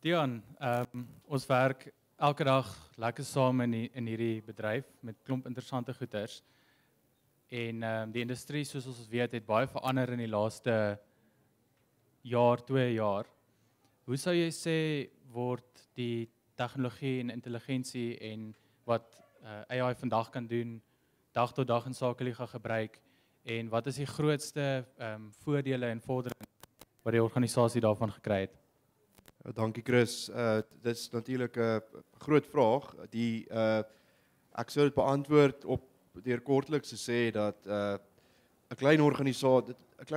Dian, ons werk elke dag lekker saam in hierdie bedryf met klomp interessante goeders. En die industrie, soos ons weet, het baie verander in die laaste jaar, 2 jaar. Hoe sou jy sê word die tegnologie en intelligensie en wat AI vandag kan doen, dag tot dag in Sakeliga gebruik en wat is die grootste voordele en vordering wat die organisasie daarvan gekry het? Dankie Chris. Dit is natuurlijk 'n groot vraag. Ek sou dit beantwoord op deur kortliks te sê dat 'n klein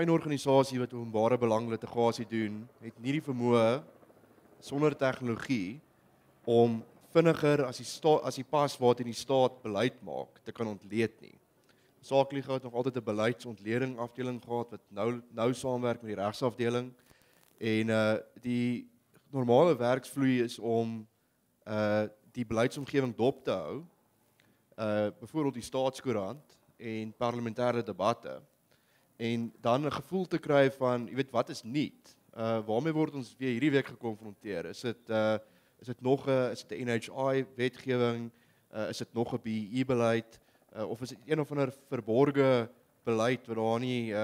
organisasie wat openbare belang litigasie doen, het nie die vermoë sonder tegnologie om vinniger as die pas wat in die staat beleid maak te kan ontleed nie. Sakeliga het nog altyd 'n beleidsontleding afdeling gehad wat nou saamwerk met die regsafdeling en die normale werksvloei is om die beleidsomgewing dop te hou, byvoorbeeld die staatskoerant en parlementêre debatte, en dan 'n gevoel te kry van, jy weet, wat is nuut? Waarmee word ons weer hierdie week gekonfronteer? Is dit nog 'n NHI wetgewing? Is dit nog 'n BEE beleid? Of is dit een of ander verborge beleid wat daar nie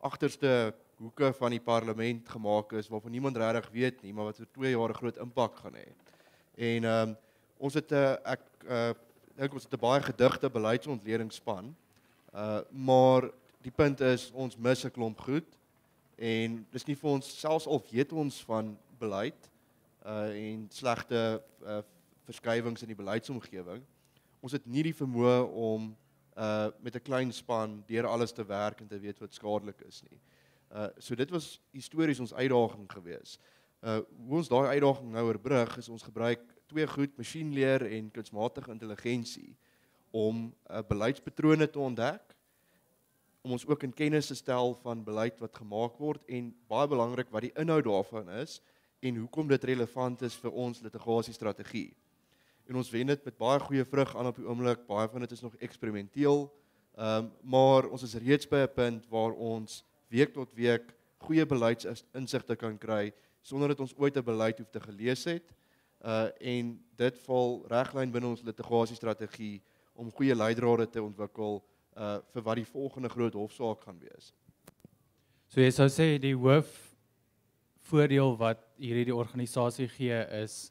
agterste hoeke van die parlement gemaak is, waarvan niemand regtig weet nie, maar wat vir 2 jaar 'n groot impak gaan hê. En ons het ek dink ons het 'n baie gedigte beleidsontledingsspan, maar die punt is ons mis 'n klomp goed en dis nie vir ons, selfs al weet ons van beleid en slegte verskywings in die beleidsomgewing, ons het nie die vermoë om met 'n klein span deur alles te werk en te weet wat skadelik is nie. So dit was histories ons uitdaging gewees. Hoe ons daai uitdaging nou oorbrug is ons gebruik 2 goed, masjienleer en kunsmatige intelligensie, om beleidspatrone te ontdek, om ons ook in kennis te stel van beleid wat gemaak word en baie belangrik wat die inhoud daarvan is en hoekom dit relevant is vir ons litigasiestrategie. En ons wen dit met baie goeie vrug aan op die oomblik, baie van dit is nog eksperimenteel, maar ons is reeds by 'n punt waar ons week tot week goeie beleidsinsigte kan kry sonder dat ons ooit 'n beleid hoef te gelees het, en dit val reglyn binne ons litigasiestrategie om goeie leidrade te ontwikkel vir wat die volgende groot hofsaak gaan wees. So jy sou sê die hoof voordeel wat hierdie organisasie gee is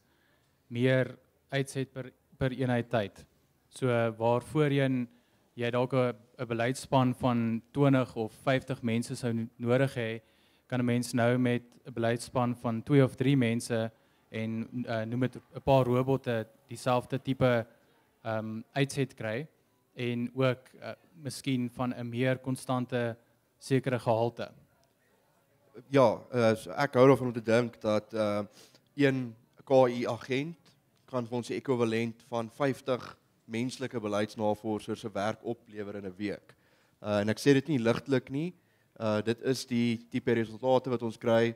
meer uitset per eenheid tyd. So waar voorheen jy dalk 'n beleidsspan van 20 of 50 mense sou nodig hê, kan 'n mens nou met 'n beleidsspan van 2 of 3 mense en noem dit 'n paar robotte dieselfde tipe uitset kry en ook miskien van 'n meer konstante sekere gehalte. Ja, so ek hou daarvan om te dink dat een KI-agent kan vir ons die ekwivalent van 50 menslike beleidsnavorsers se werk oplewer in 'n week. En ek sê dit nie ligtelik nie. Dit is die tipe resultate wat ons kry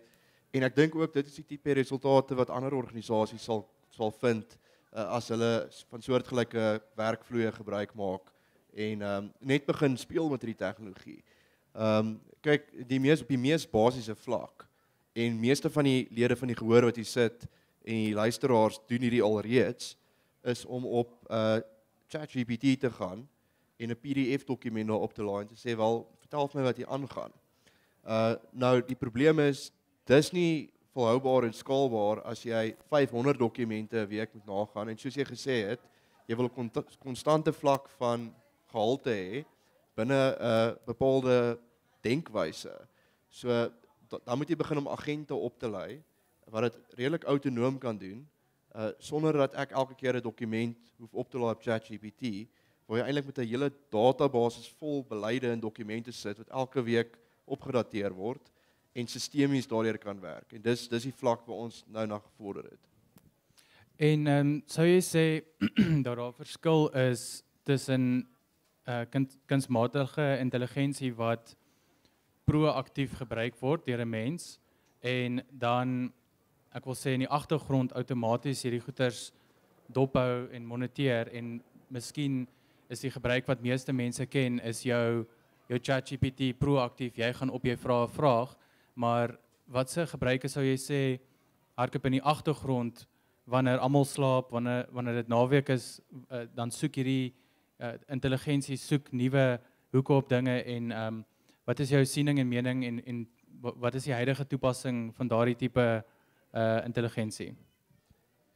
en ek dink ook dit is die tipe resultate wat ander organisasies sal vind as hulle van soortgelyke werkvloeie gebruik maak en net begin speel met hierdie tegnologie. Kyk, op die mees basiese vlak en meeste van die lede van die gehoor wat hier sit en die luisteraars doen hierdie alreeds, is om op ChatGPT te gaan en 'n PDF-dokument daarop te laai en te sê, wel, vertel vir my wat hier aangaan. Nou, die probleem is, dis nie volhoubaar en skaalbaar as jy 500 dokumente 'n week moet nagaan en soos jy gesê het, jy wil 'n konstante vlak van gehalte hê binne 'n bepaalde denkwyse. So dan moet jy begin om agente op te lei wat dit redelik autonoom kan doen, sonder dat ek elke keer 'n dokument hoef op te laai op ChatGPT, waar jy eintlik met 'n hele databasis vol beleide en dokumente sit wat elke week opgedateer word en sistemies daardeur kan werk. En dis die vlak waar ons nou na gevorder het. En sou jy sê dat daar 'n verskil is tussen kunsmatige intelligensie wat proaktief gebruik word deur 'n mens en dan, ek wil sê in die agtergrond outomaties hierdie goeters dophou en moniteer en miskien is die gebruik wat meeste mense ken is jou ChatGPT proaktief, jy gaan op jy vra 'n vraag, maar watse gebruike sou jy sê hardloop in die agtergrond wanneer almal slaap, wanneer dit naweek is, dan soek hierdie intelligensie soek nuwe hoeke op dinge en wat is jou siening en mening en wat is die huidige toepassing van daardie tipe intelligensie?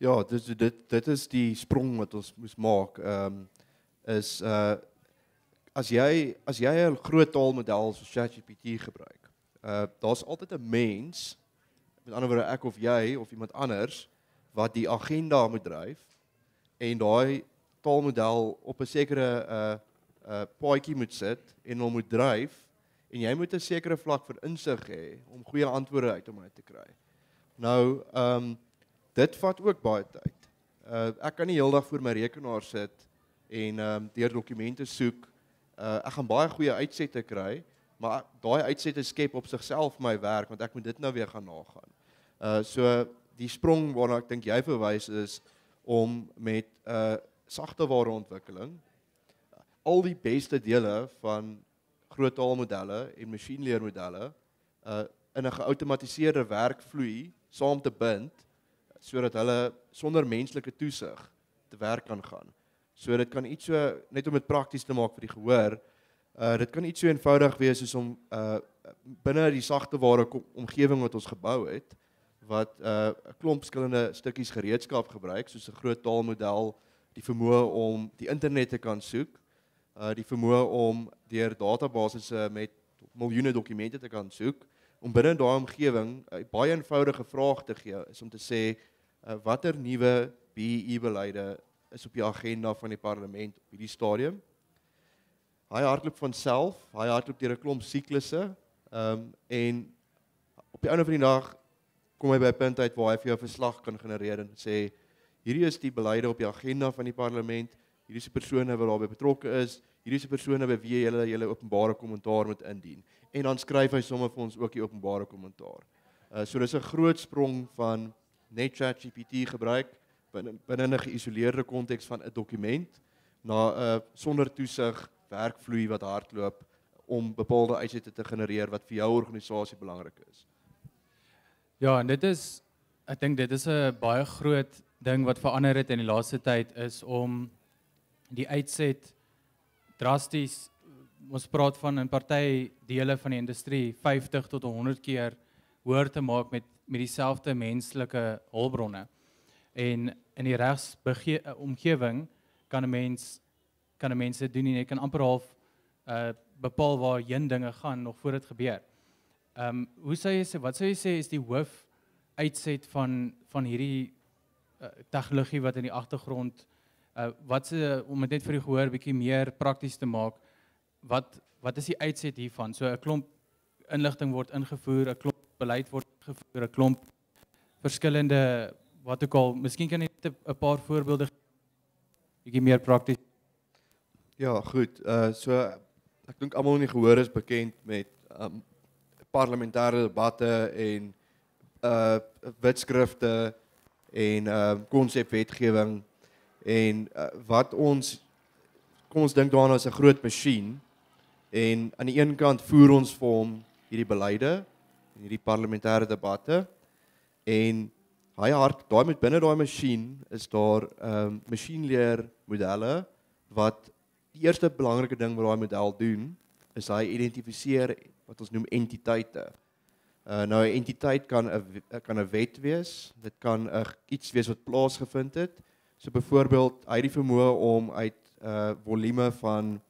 Ja, dit is die sprong wat ons moes maak. Is as jy 'n groot taalmodel soos ChatGPT gebruik, daar's altyd 'n mens, met ander woorde ek of jy of iemand anders wat die agenda moet dryf en daai taalmodel op 'n sekere paadjie moet sit en hom moet dryf en jy moet 'n sekere vlak van insig hê om goeie antwoorde uit hom uit te kry. Nou, dit vat ook baie tyd. Ek kan nie heeldag voor my rekenaar sit en deur dokumente soek. Ek gaan baie goeie uitsette kry, maar daai uitsette skep op sigself my werk want ek moet dit nou weer gaan nagaan. So die sprong waarna ek dink jy verwys is om met sagtewareontwikkeling al die beste dele van groot taalmodelle en masjienleermodelle in 'n geoutomatiseerde werkvloei saam te bind sodat hulle sonder menslike toesig te werk kan gaan. So dit kan iets so, net om dit prakties te maak vir die gehoor, dit kan iets so eenvoudig wees soos om binne die sagteware omgewing wat ons gebou het, wat 'n klomp verskillende stukkies gereedskap gebruik, soos 'n groot taalmodel, die vermoë om die internet te kan soek, die vermoë om deur databasisse met miljoene dokumente te kan soek, om binne daai omgewing 'n baie eenvoudige vraag te gee, is om te sê, watter nuwe BEE-beleide is op die agenda van die parlement op hierdie stadium. Hy hardloop van self, hy hardloop deur 'n klomp siklusse, en op die einde van die dag kom hy by 'n punt uit waar hy vir jou 'n verslag kan genereer en sê, hierdie is die beleide op die agenda van die parlement, hierdie is die persone wat daarbey betrokke is, hierdie is die persone by wie julle openbare kommentaar moet indien. En dan skryf hy sommer vir ons ook die openbare kommentaar. So dis 'n groot sprong van net ChatGPT gebruik binne 'n geïsoleerde konteks van 'n dokument na 'n sonder toesig werkvloei wat hardloop om bepaalde uitsette te genereer wat vir jou organisasie belangrik is. Ja, en ek dink dit is 'n baie groot ding wat verander het in die laaste tyd is om die uitset drasties, ons praat van in party dele van die industrie 50 tot 100 keer hoër te maak met dieselfde menslike hulpbronne. En in die regsomgewing kan 'n mens dit doen en jy kan amper half bepaal waarheen dinge gaan nog voor dit gebeur. Wat sou jy sê is die hoof uitset van hierdie tegnologie wat in die agtergrond om dit net vir die gehoor bietjie meer prakties te maak, wat is die uitset hiervan? So 'n klomp inligting word ingevoer, 'n klomp beleid word ingevoer, 'n klomp verskillende wat ook al, miskien kan jy net 'n paar voorbeelde bietjie meer prakties. Ja, goed. So ek dink almal in die gehoor is bekend met parlementêre debatte en wetskrifte en konsepwetgewing en kom ons dink daaraan as 'n groot masjien en aan die een kant voer ons vir hom hierdie beleide en hierdie parlementêre debatte en binne daai masjien is daar masjienleermodelle wat die eerste belangrike ding wat daai model doen is hy identifiseer wat ons noem entiteite. Nou 'n entiteit kan 'n wet wees, dit kan iets wees wat plaasgevind het. So byvoorbeeld, hy het die vermoë om uit volume van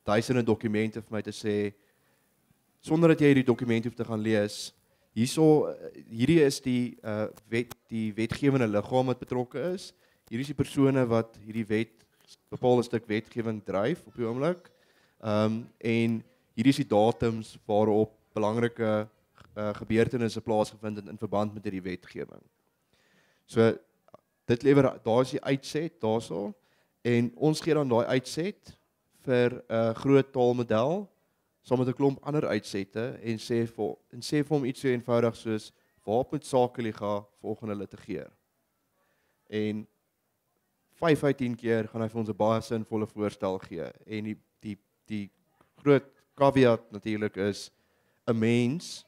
duisende dokumente vir my te sê, sonder dat jy hierdie dokumente hoef te gaan lees, hierdie is die wetgewende liggaam wat betrokke is, hierdie is die persone wat hierdie bepaalde stuk wetgewing dryf op die oomblik, en hierdie is die datums waarop belangrike gebeurtenisse plaasgevind het in verband met hierdie wetgewing. So daar is die uitset daarso en ons gee dan daai uitset vir 'n groot taalmodel saam met 'n klomp ander uitsette en sê vir hom iets so eenvoudig soos waar moet Sakeliga volgende litigeer. En 5 uit 10 keer gaan hy vir ons 'n baie sinvolle voorstel gee en die groot caveat natuurlik is 'n mens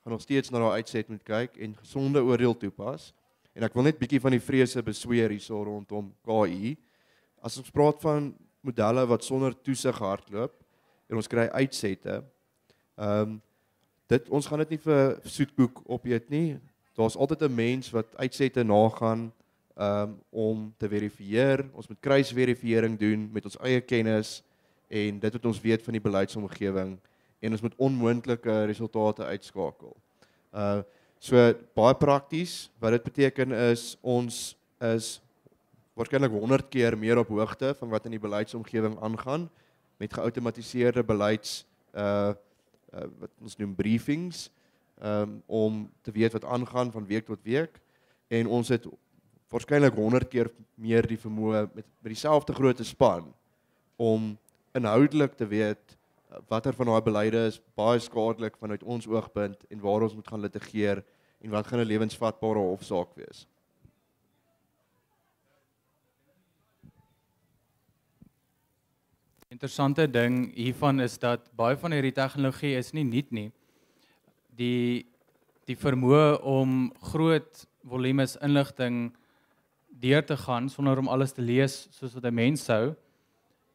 gaan nog steeds na daai uitset moet kyk en gesonde oordeel toepas. En ek wil net bietjie van die vrese besweer hierso rondom KI. As ons praat van modelle wat sonder toesig hardloop en ons kry uitsette, ons gaan dit nie vir soetkoek opeet nie. Daar's altyd 'n mens wat uitsette nagaan om te verifieer. Ons moet kruisverifiering doen met ons eie kennis en dit wat ons weet van die beleidsomgewing en ons moet onmoontlike resultate uitskakel. So baie prakties, wat dit beteken is, ons is waarskynlik 100 keer meer op hoogte van wat in die beleidsomgewing aangaan, met geautomatiseerde beleids, wat ons noem briefings, om te weet wat aangaan van week tot week, en ons het waarskynlik 100 keer meer die vermoë met dieselfde grootte span, om inhoudelik te weet, watter van daai beleide is baie skadelik vanuit ons oogpunt, en waar ons moet gaan litigeer, en wat gaan 'n lewensvatbare hofsaak wees. Interessante ding hiervan is dat baie van hierdie tegnologie is nie nuut nie. Die vermoë om groot volumes inligting deur te gaan sonder om alles te lees soos wat 'n mens sou,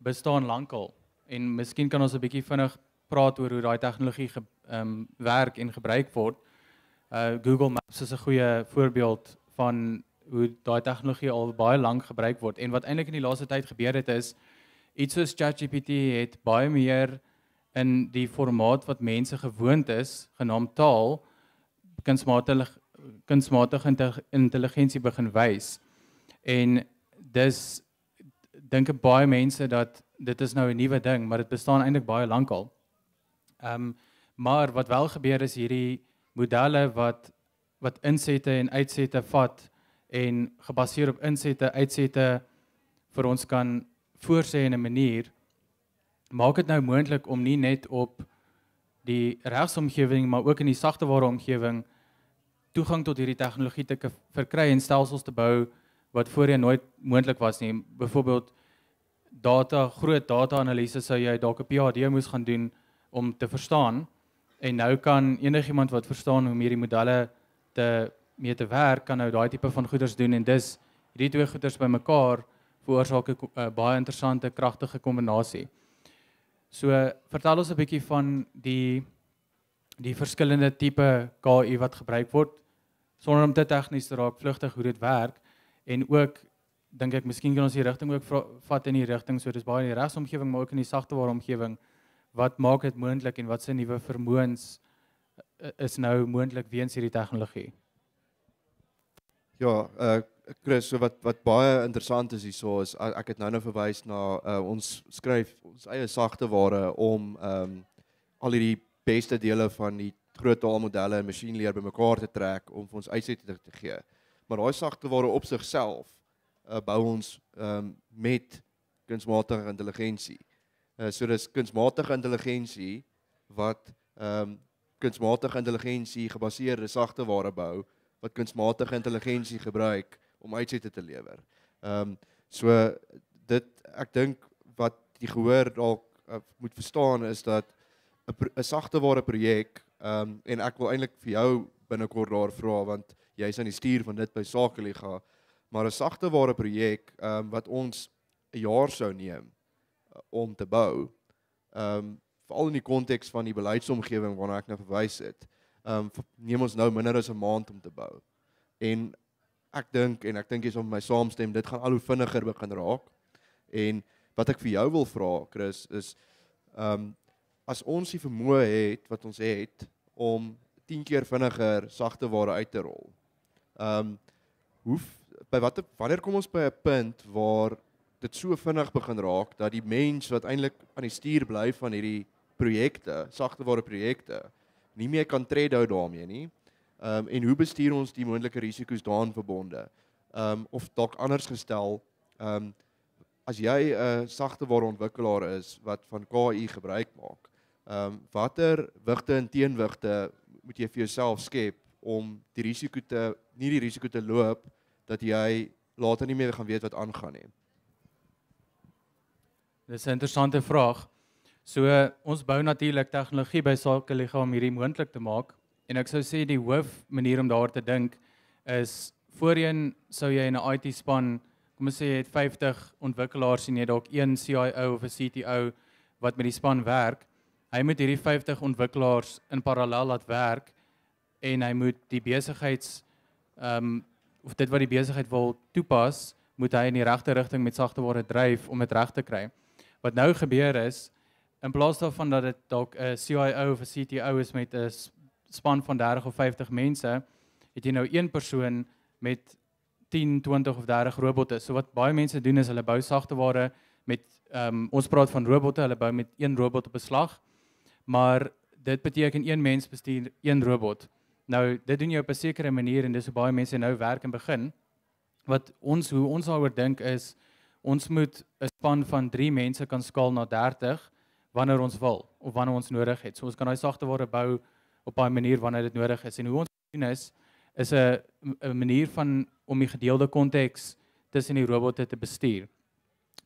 bestaan lankal. En miskien kan ons 'n bietjie vinnig praat oor hoe daai tegnologie werk en gebruik word. Google Maps is 'n goeie voorbeeld van hoe daai tegnologie al baie lank gebruik word. En wat eintlik in die laaste tyd gebeur het is, iets soos ChatGPT het baie meer in die formaat wat mense gewoond is, genaamd taal, kunsmatige intelligensie begin wys. En dis dink ek baie mense dat dit is nou 'n nuwe ding, maar dit bestaan eintlik baie lank al. Maar wat wel gebeur is hierdie modelle wat insette en uitsette vat en gebaseer op insette, uitsette vir ons kan voorsê in 'n manier, maak dit nou moontlik om nie net op die regsomgewing, maar ook in die sagteware omgewing toegang tot hierdie tegnologie te verkry en stelsels te bou wat voorheen nooit moontlik was nie. Byvoorbeeld groot data-analise sou jy dalk 'n PhD moes gaan doen om te verstaan, en nou kan enigiemand wat verstaan hoe om hierdie modelle mee te werk, kan nou daai tipe van goeders doen, en dis hierdie twee goeders bymekaar veroorsaak 'n baie interessante, kragtige kombinasie. So, vertel ons 'n bietjie van die verskillende tipe KI wat gebruik word, sonder om te tegnies te raak, vlugtig hoe dit werk, en ook, dink ek, miskien kan ons die rigting ook vat in die rigting, so dis baie in die regsomgewing, maar ook in die sagteware omgewing, wat maak dit moontlik en wat se nuwe vermoëns is nou moontlik weens hierdie tegnologie? Ja, Chris, so wat baie interessant is hierso is, ek het nou verwys na ons skryf ons eie sagteware om al hierdie beste dele van die groot taalmodelle en masjienleer bymekaar te trek om vir ons uitsette te gee. Maar daai sagteware op sigself bou ons met kunsmatige intelligensie. So dis kunsmatige intelligensie wat kunsmatige intelligensie gebaseerde sagteware bou wat kunsmatige intelligensie gebruik om uitsette te lewer. So dit, ek dink wat die gehoor dalk moet verstaan is dat 'n sagteware projek, en ek wil eintlik vir jou binnekort daar vra, want jy's aan die stuur van dit by Sakeliga, maar 'n sagteware projek wat ons 'n jaar sou neem om te bou, veral in die konteks van die beleidsomgewing waarna ek nou verwys het, neem ons nou minder as 'n maand om te bou. En ek dink jy sal met my saamstem, dit gaan al hoe vinniger begin raak. En wat ek vir jou wil vra, Chris, is as ons die vermoë het wat ons het om 10 keer vinniger sagteware uit te rol, wanneer kom ons by 'n punt waar dit so vinnig begin raak dat die mens wat eintlik aan die stuur bly van hierdie projekte, sagteware projekte, nie meer kan tred hou daarmee nie? En hoe bestuur ons die moontlike risiko's daaraan verbonde? Of dalk anders gestel, as jy 'n sagteware ontwikkelaar is wat van KI gebruik maak, watter wigte en teenwigte moet jy vir jouself skep om nie die risiko te loop dat jy later nie meer gaan weet wat aangaan nie? Dis 'n interessante vraag. So ons bou natuurlik tegnologie by Sakeliga om hierdie moontlik te maak, En ek sou sê die hoof manier om daaroor te dink is voorheen sou jy in 'n IT-span, kom ons sê jy het 50 ontwikkelaars en jy het dalk een CIO of 'n CTO wat met die span werk. Hy moet hierdie 50 ontwikkelaars in parallel laat werk en hy moet die besigheids of dit wat die besigheid wil toepas, moet hy in die regte rigting met sagteware dryf om dit reg te kry. Wat nou gebeur is, in plaas daarvan dat dit dalk 'n CIO of 'n CTO is met 'n span van 30 of 50 mense, het jy nou een persoon met 10, 20 of 30 robotte. So wat baie mense doen is hulle bou sagteware met ons praat van robotte, hulle bou met een robot op 'n slag, maar dit beteken een mens bestuur een robot. Nou dit doen jy op 'n sekere manier en dis hoe baie mense nou werk en begin. Hoe ons daaroor dink is, ons moet 'n span van 3 mense kan skaal na 30 wanneer ons wil of wanneer ons nodig het. So ons kan daai sagteware bou op 'n manier wanneer dit nodig is. En hoe ons doen is 'n manier om die gedeelde konteks tussen die robotte te bestuur.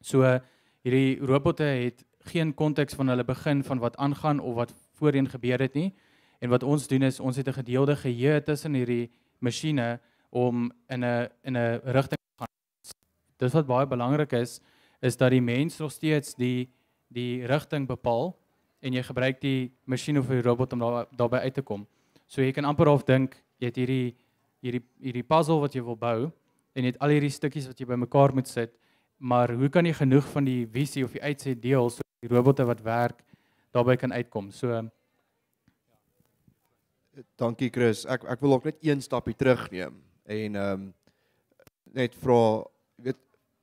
So hierdie robotte het geen konteks van hulle begin van wat aangaan of wat voorheen gebeur het nie. En wat ons doen is ons het 'n gedeelde geheue tussen hierdie masjiene om in 'n rigting te gaan. Dis wat baie belangrik is dat die mens nog steeds die rigting bepaal en jy gebruik die masjien of die robot om daarbey uit te kom. So jy kan amper half dink jy het hierdie puzzle wat jy wil bou en jy het al hierdie stukkies wat jy bymekaar moet sit, maar hoe kan jy genoeg van die visie of die uitset deel sodat die robotte wat werk daarbey kan uitkom? So Dankie Chris. Ek wil ook net een stapie terugneem en net vra, weet,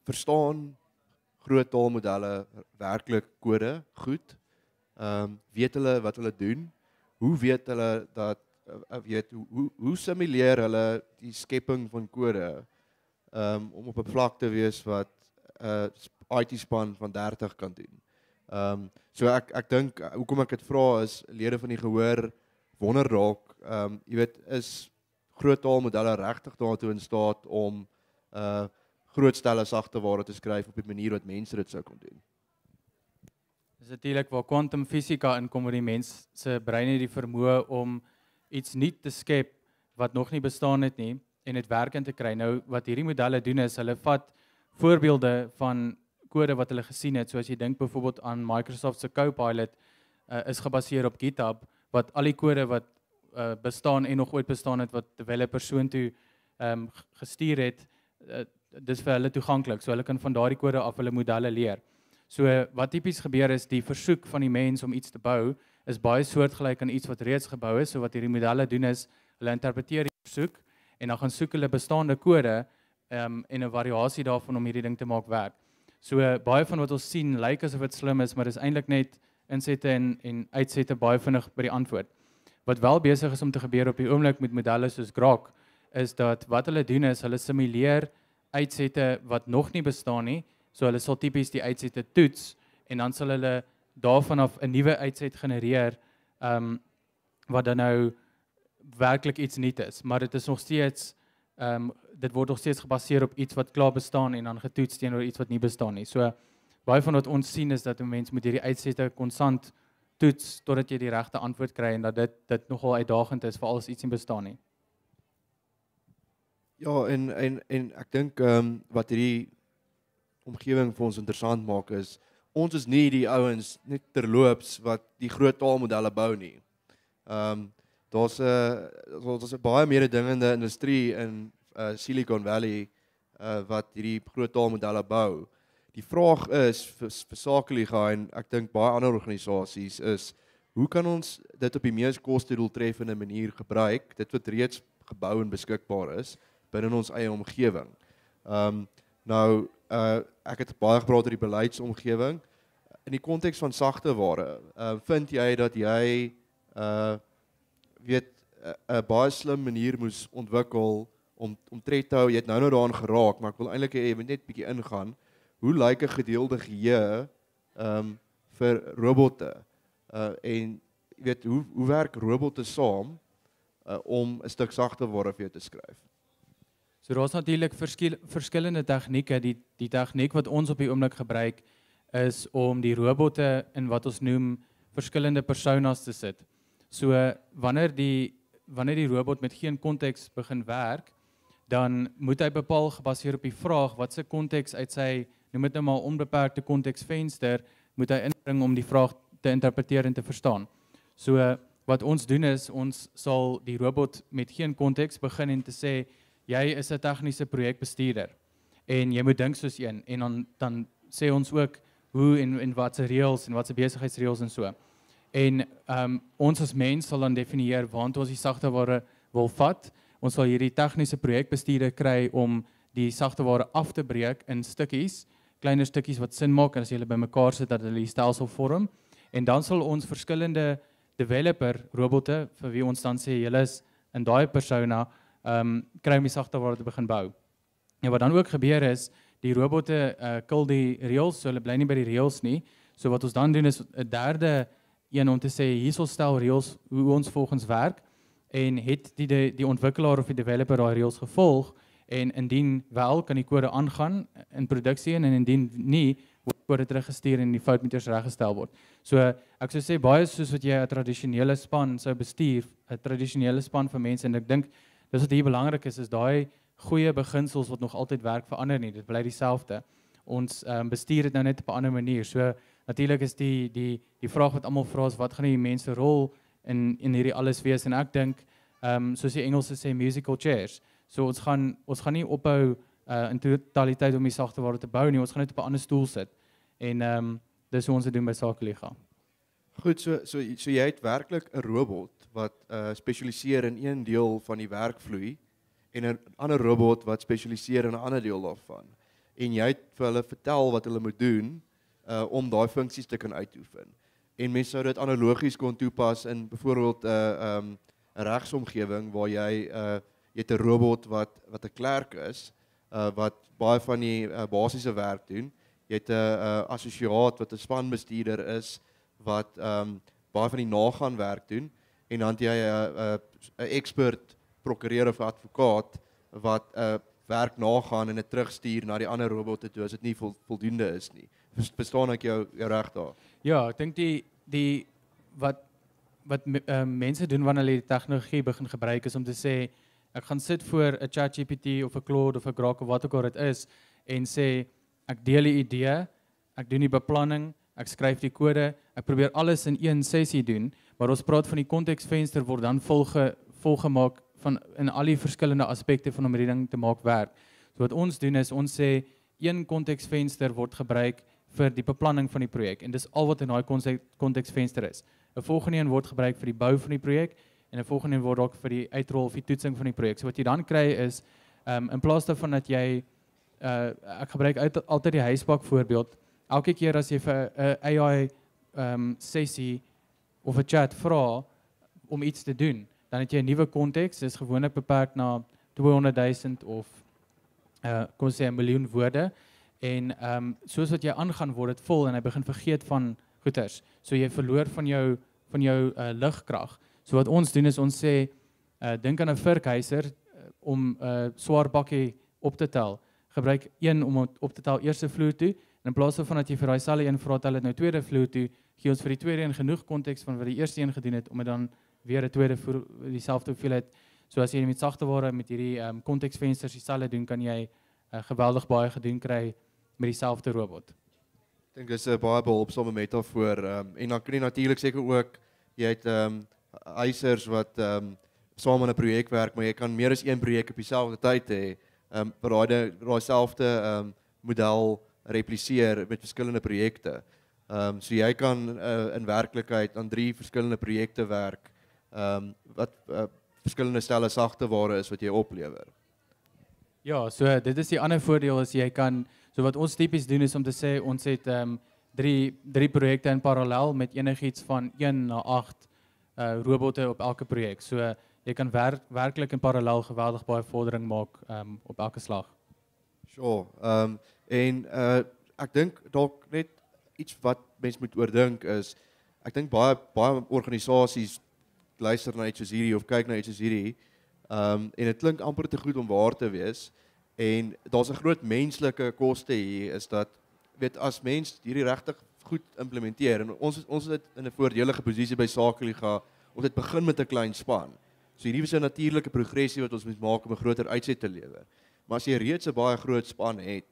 verstaan groot taalmodelle werklik kode goed? Weet hulle wat hulle doen? Hoe weet hulle dat hoe simuleer hulle die skepping van kode om op 'n vlak te wees wat 'n IT-span van 30 kan doen? So ek dink hoekom ek dit vra is lede van die gehoor wonder dalk, jy weet, is groot taalmodelle regtig daartoe in staat om groot stelle sagteware te skryf op 'n manier wat mense dit sou kon doen? Dis natuurlik waar kwantumfisika inkom, waar die mens se brein het die vermoë om iets nuut te skep wat nog nie bestaan het nie en dit werkend te kry. Nou wat hierdie modelle doen is hulle vat voorbeelde van kode wat hulle gesien het, soos jy dink byvoorbeeld aan Microsoft se Copilot is gebaseer op GitHub, wat al die kode wat bestaan en nog ooit bestaan het wat developers soontoe gestuur het, dis vir hulle toeganklik. So hulle kan van daardie kode af hulle modelle leer. So wat tipies gebeur is die versoek van die mens om iets te bou is baie soortgelyk aan iets wat reeds gebou is. So wat hierdie modelle doen is hulle interpreteer die versoek en dan gaan soek hulle bestaande kode en 'n variasie daarvan om hierdie ding te maak werk. So baie van wat ons sien lyk asof dit slim is, maar dis eintlik net insette en uitsette baie vinnig by die antwoord. Wat wel besig is om te gebeur op die oomblik met modelle soos Grok is dat wat hulle doen is hulle simuleer uitsette wat nog nie bestaan nie. So hulle sal tipies die uitsette toets en dan sal hulle daarvan af 'n nuwe uitset genereer wat dan nou werklik iets nuut is, maar dit is nog steeds dit word nog steeds gebaseer op iets wat klaar bestaan en dan getoets teenoor iets wat nie bestaan nie. So baie van wat ons sien is dat 'n mens moet hierdie uitsette konstant toets totdat jy die regte antwoord kry en dat dit nogal uitdagend is veral as iets nie bestaan nie. Ja, en ek dink wat hierdie omgewing vir ons interessant maak is, ons is nie die ouens net terloops wat die groot taalmodelle bou nie. Daar's 'n baie mededingende industrie in Silicon Valley wat hierdie groot taalmodelle bou. Die vraag is vir Sakeliga en ek dink baie ander organisasies is, hoe kan ons dit op die mees kostedoeltreffende manier gebruik, dit wat reeds gebou en beskikbaar is binne ons eie omgewing. Ek het baie gepraat oor die beleidsomgewing. In die konteks van sagteware, vind jy dat jy 'n baie slim manier moes ontwikkel om tred te hou. Jy het nou daaraan geraak, maar ek wil eintlik hê jy moet net bietjie ingaan. Hoe lyk 'n gedeelde geheue vir robotte? En jy weet, hoe werk robotte saam om 'n stuk sagteware vir jou te skryf? So daar's natuurlik verskillende tegnieke. Die tegniek wat ons op die oomblik gebruik is om die robotte in wat ons noem verskillende personas te sit. So wanneer die wanneer die robot met geen konteks begin werk, dan moet hy bepaal gebaseer op die vraag wat se konteks uit sy, noem dit nou maar onbeperkte konteksvenster, moet hy inbring om die vraag te interpreteer en te verstaan. So wat ons doen is, ons sal die robot met geen konteks begin en te sê, jy is 'n tegniese projekbestuurder en jy moet dink soos een, en dan sê ons ook hoe en wat se reëls en wat se besigheidsreëls en so. En ons as mens sal dan definieer waant ons die sagteware wil vat. Ons sal hierdie tegniese projekbestuurder kry om die sagteware af te breek in stukkies, kleiner stukkies wat sin maak en as jy hulle bymekaar sit dat hulle die stelsel vorm. En dan sal ons verskillende developer robotte vir wie ons dan sê julle is in daai persona kry om die sagteware te begin bou. En wat dan ook gebeur is, die robotte kill die reëls, so hulle bly nie by die reëls nie. So wat ons dan doen is 'n derde een om te sê hierso stel reëls hoe ons volgens werk en het die ontwikkelaar of die developer daai reëls gevolg en indien wel kan die kode aangaan in produksie en indien nie word kode teruggestuur en die fout moet eers reggestel word. So ek sou sê baie soos wat jy 'n tradisionele span sou bestuur, 'n tradisionele span van mense en ek dink dis wat hier belangrik is daai goeie beginsels wat nog altyd werk verander nie, dit bly dieselfde. Ons bestuur dit nou net op 'n ander manier. So natuurlik is die vraag wat almal vra is wat gaan die mense rol in hierdie alles wees en ek dink soos die Engelse sê musical chairs. So ons gaan nie ophou in totaliteit om die sagteware te bou nie, ons gaan net op 'n ander stoel sit. En dis hoe ons dit doen by Sakeliga. Goed, so jy het werklik 'n robot wat spesialiseer in een deel van die werkvloei en 'n ander robot wat spesialiseer in 'n ander deel daarvan. En jy het vir hulle vertel wat hulle moet doen om daai funksies te kan uitoefen. En mense sou dit analogies kon toepas in byvoorbeeld 'n regsomgewing waar jy het 'n robot wat 'n klerk is wat baie van die basiese werk doen. Jy het 'n assosiaat wat 'n spanbestuurder is wat baie van die nagaan werk doen en dan het jy 'n expert prokureur of advokaat wat werk nagaan en dit terugstuur na die ander robotte toe as dit nie voldoende is nie. Verstaan ek jou reg daar? Ja, ek dink die wat mense doen wanneer hulle die tegnologie begin gebruik is om te sê ek gaan sit voor 'n ChatGPT of 'n Claude of 'n Grok of wat ook al dit is en sê ek deel die idee, ek doen die beplanning, ek skryf die kode, ek probeer alles in een sessie doen, maar ons praat van die konteksvenster word dan volgemaak van in al die verskillende aspekte van om hierdie ding te maak werk. So wat ons doen is ons sê een konteksvenster word gebruik vir die beplanning van die projek en dis al wat in daai konteksvenster is. 'n Volgende een word gebruik vir die bou van die projek en 'n volgende een word dalk vir die uitrol of die toetsing van die projek. So wat jy dan kry is in plaas daarvan dat jy ek gebruik altyd die huisbak voorbeeld. Elke keer as jy vir 'n AI sessie of 'n chat vra om iets te doen, dan het jy 'n nuwe konteks, dis gewoonlik beperk na 200,000 of kom ons sê 1 miljoen woorde en soos wat jy aangaan word dit vol en hy begin vergeet van goeters. So jy verloor van jou ligkrag. So wat ons doen is ons sê dink aan 'n vurkheiser om 'n swaar bakkie op te tel. Gebruik een om op te tel eerste vloer toe en in plaas van dat jy vir daai selfe een vra tel dit nou tweede vloer toe, gee ons vir die tweede een genoeg konteks van wat die eerste een gedoen het om dit dan weer 'n tweede dieselfde hoeveelheid. So as jy met sagteware met hierdie konteksvensters dieselfde doen, kan jy geweldig baie gedoen kry met dieselfde robot. Ek dink dis 'n baie behulpsame metafoor en dan kan jy natuurlik seker ook jy het eisers wat saam aan 'n projek werk, maar jy kan meer as een projek op dieselfde tyd hê. Daai selfde model repliseer met verskillende projekte. So jy kan in werklikheid aan 3 verskillende projekte werk wat verskillende stelle sagteware is wat jy oplewer. Ja, so dit is die ander voordeel as jy kan, so wat ons tipies doen is om te sê ons het 3 projekte in parallel met enigiets van 1 na 8 robotte op elke projek. So jy kan werklik in parallel geweldig baie vordering maak op elke slag. Sure. En ek dink dalk net iets wat mense moet oordink is ek dink baie organisasies luister na iets soos hierdie of kyk na iets soos hierdie en dit klink amper te goed om waar te wees en daar's 'n groot menslike koste hier is dat weet as mens hierdie regtig goed implementeer en ons is in 'n voordelige posisie by Sakeliga ons het begin met 'n klein span. So hierdie is 'n natuurlike progressie wat ons moet maak om 'n groter uitset te lewer. Maar as jy reeds 'n baie groot span het,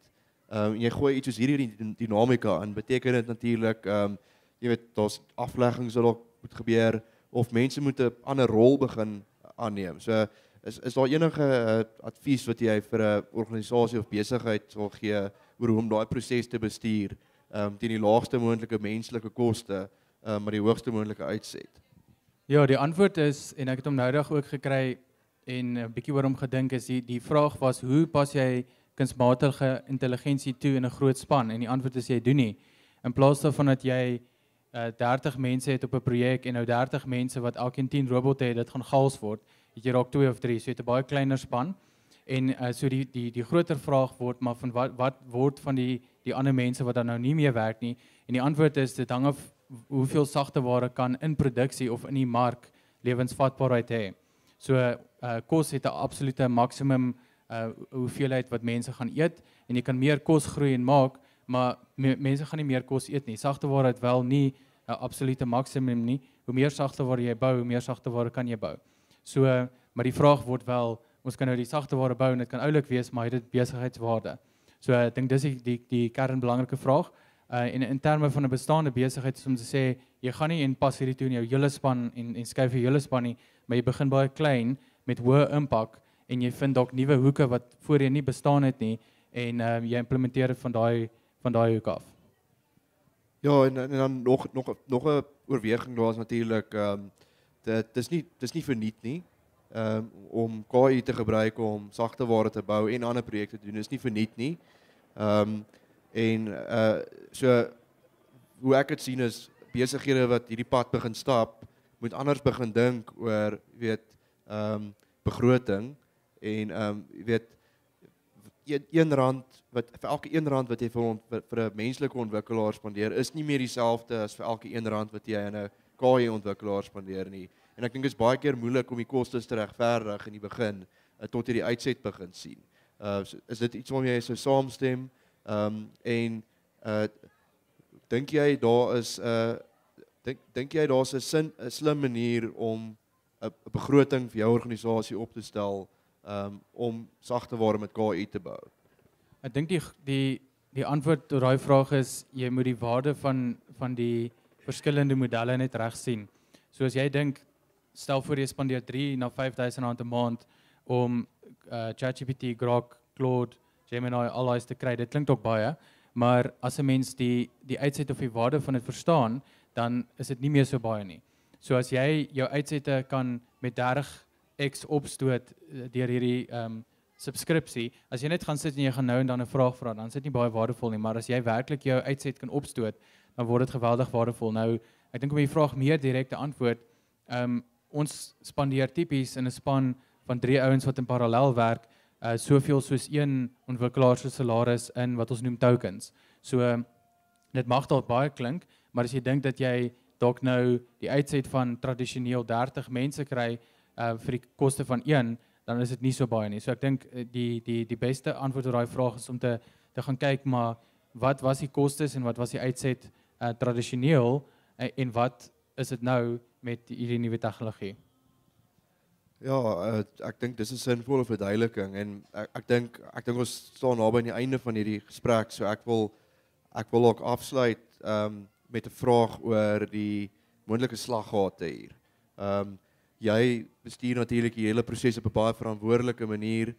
jy gooi iets soos hierdie dinamika in, beteken dit natuurlik jy weet daar's afleggings wat dalk moet gebeur of mense moet 'n ander rol begin aanneem. So is daar enige advies wat jy vir 'n organisasie of besigheid sal gee oor hoe om daai proses te bestuur teen die laagste moontlike menslike koste maar die hoogste moontlike uitset? Ja, die antwoord is, en ek het hom noudag ook gekry en 'n bietjie oor hom gedink, is die vraag was, hoe pas jy kunsmatige intelligensie toe in 'n groot span? En die antwoord is, jy doen nie. In plaas daarvan dat jy 30 mense het op 'n projek en nou 30 mense wat elkeen 10 robotte het, dit gaan chaos word, het jy raak 2 of 3, so jy het 'n baie kleiner span. En so die groter vraag word, maar van wat word van die ander mense wat dan nou nie meer werk nie? En die antwoord is, dit hang af hoeveel sagte ware kan in produksie of in die mark lewensvatbaarheid hê. So kos het 'n absolute maksimum hoeveelheid wat mense gaan eet, en jy kan meer kos groei en maak, maar mense gaan nie meer kos eet nie. Sagte ware het wel nie 'n absolute maksimum nie. Hoe meer sagte ware jy bou, hoe meer sagte ware kan jy bou. So, maar die vraag word wel, ons kan nou die sagte ware bou en dit kan oulik wees, maar het dit besigheidswaarde? So ek dink dis die kernbelangrike vraag. En in terme van 'n bestaande besigheid is om te sê, jy gaan nie en pas hierdie toe in jou hele span en skuif jou hele span nie, maar jy begin baie klein met hoë impak en jy vind dalk nuwe hoeke wat voorheen nie bestaan het nie, en jy implementeer dit van daai hoek af. Ja, en dan nog 'n oorweging daar is natuurlik dis nie verniet nie. Om KI te gebruik om sagte ware te bou en ander projekte te doen is nie verniet nie. So hoe ek dit sien is besighede wat hierdie pad begin stap, moet anders begin dink oor begroting en weet R1 wat vir elke R1 wat jy vir 'n menslike ontwikkelaar spandeer is nie meer dieselfde as vir elke R1 wat jy aan 'n KI ontwikkelaar spandeer nie. En ek dink dit is baie keer moeilik om die kostes te regverdig in die begin tot jy die uitset begin sien. Is dit iets waarmee jy sou saamstem? Dink jy daar is dink jy daar's 'n slim manier om 'n begroting vir jou organisasie op te stel om sagte ware met KI te bou? Ek dink die antwoord op daai vraag is, jy moet die waarde van die verskillende modelle net reg sien. So as jy dink, stel voor jy spandeer 3 na R5,000 'n maand om ChatGPT, Grok, Claude, Gemini, al daai te kry. Dit klink ook baie, maar as 'n mens die uitset of die waarde van dit verstaan, dan is dit nie meer so baie nie. So as jy jou uitsette kan met 30x opstoot deur hierdie subskripsie, as jy net gaan sit en jy gaan nou en dan 'n vraag vra, dan is dit nie baie waardevol nie, maar as jy werklik jou uitset kan opstoot, dan word dit geweldig waardevol. Nou, ek dink om die vraag meer direk te antwoord, ons spandeer tipies in 'n span van 3 ouens wat in parallel werk, soveel soos een ontwikkelaar se salaris in wat ons noem tokens. So dit mag dalk baie klink, maar as jy dink dat jy dalk nou die uitset van tradisioneel 30 mense kry vir die koste van 1, dan is dit nie so baie nie. So ek dink die beste antwoord op daai vraag is om te gaan kyk, maar wat was die kostes en wat was die uitset tradisioneel en wat is dit nou met hierdie nuwe tegnologie? Ja, ek dink dis 'n sinvolle verduideliking en ek dink ons staan naby aan die einde van hierdie gesprek, so ek wil ook afsluit met 'n vraag oor die moontlike slaggate hier. Jy bestuur natuurlik die hele proses op 'n baie verantwoordelike manier.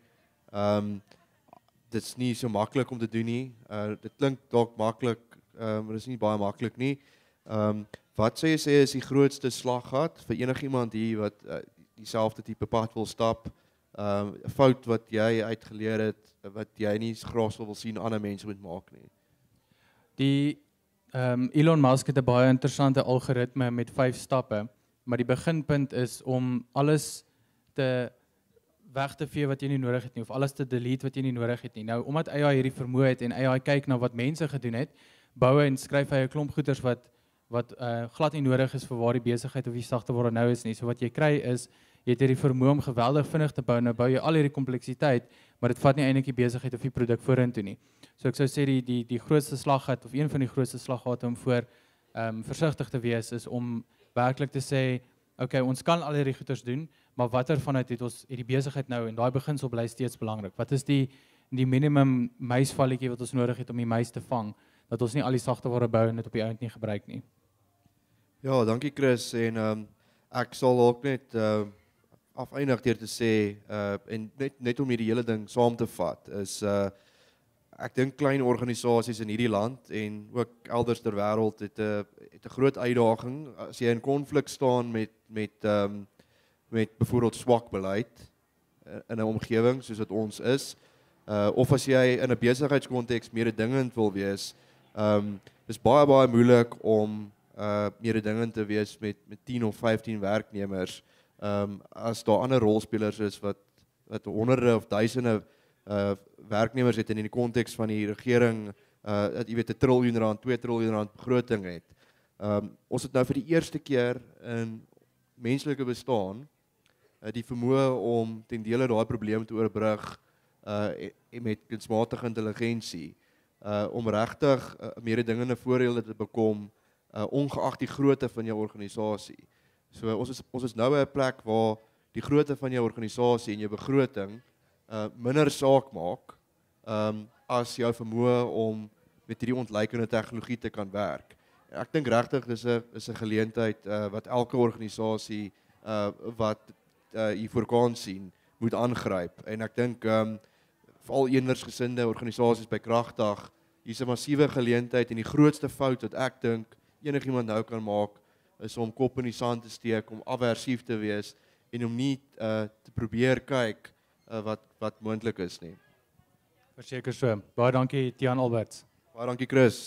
Dit's nie so maklik om te doen nie. Dit klink dalk maklik, maar dit is nie baie maklik nie. Wat sou jy sê is die grootste slaggat vir enigiemand hier wat dieselfde tipe pad wil stap? 'n Fout wat jy uitgeleer het, wat jy nie graag wil sien ander mense moet maak nie? Elon Musk het 'n baie interessante algoritme met 5 stappe, maar die beginpunt is om alles te weg te vee wat jy nie nodig het nie, of alles te delete wat jy nie nodig het nie. Nou, omdat AI hierdie vermoë het en AI kyk na wat mense gedoen het, bou en skryf hy 'n klomp goeders wat glad nie nodig is vir waar die besigheid of die sagte ware nou is nie. So wat jy kry is, jy het hierdie vermoë om geweldig vinnig te bou, nou bou jy al hierdie kompleksiteit, maar dit vat nie eintlik die besigheid of die produk vorentoe nie. So ek sou sê die grootste slaggat, of een van die grootste slaggate om voor versigtig te wees, is om werklik te sê, okay, ons kan al hierdie goeders doen, maar watter vanuit het ons hierdie besigheid nou en daai beginsel bly steeds belangrik. Wat is die minimum muisvalletjie wat ons nodig het om die muis te vang, dat ons nie al die sagteware bou en dit op die ount nie gebruik nie. Ja, dankie Chris en ek sal ook net afeindig deur te sê en net om hierdie hele ding saam te vat is ek dink klein organisasies in hierdie land en ook elders ter wêreld het 'n groot uitdaging as jy in konflik staan met byvoorbeeld swak beleid in 'n omgewing soos wat ons is of as jy in 'n besigheidskonteks mededingend wil wees. Dis baie moeilik om mededingend te wees met 10 of 15 werknemers as daar ander rolspelers is wat honderde of duisende werknemers het in die konteks van die regering dat jy weet 'n triljoen rand, 2 triljoen rand begroting het. Ons het nou vir die eerste keer in menslike bestaan die vermoë om ten dele daai probleem te oorbrug met kunsmatige intelligensie om regtig mededingende voordele te bekom ongeag die grootte van jou organisasie. So ons is nou by 'n plek waar die grootte van jou organisasie en jou begroting minder saak maak as jou vermoë om met hierdie ontleikende tegnologie te kan werk. En ek dink regtig dis 'n geleentheid wat elke organisasie wat hiervoor kan sien moet aangryp. En ek dink veral eenersgesinde organisasies by Kragtag, hier's 'n massiewe geleentheid en die grootste fout wat ek dink enigiemand nou kan maak is om kop in die sand te steek, om aversief te wees en om nie te probeer kyk wat moontlik is nie. Verseker so. Baie dankie Tiaan Alberts. Baie dankie Chris.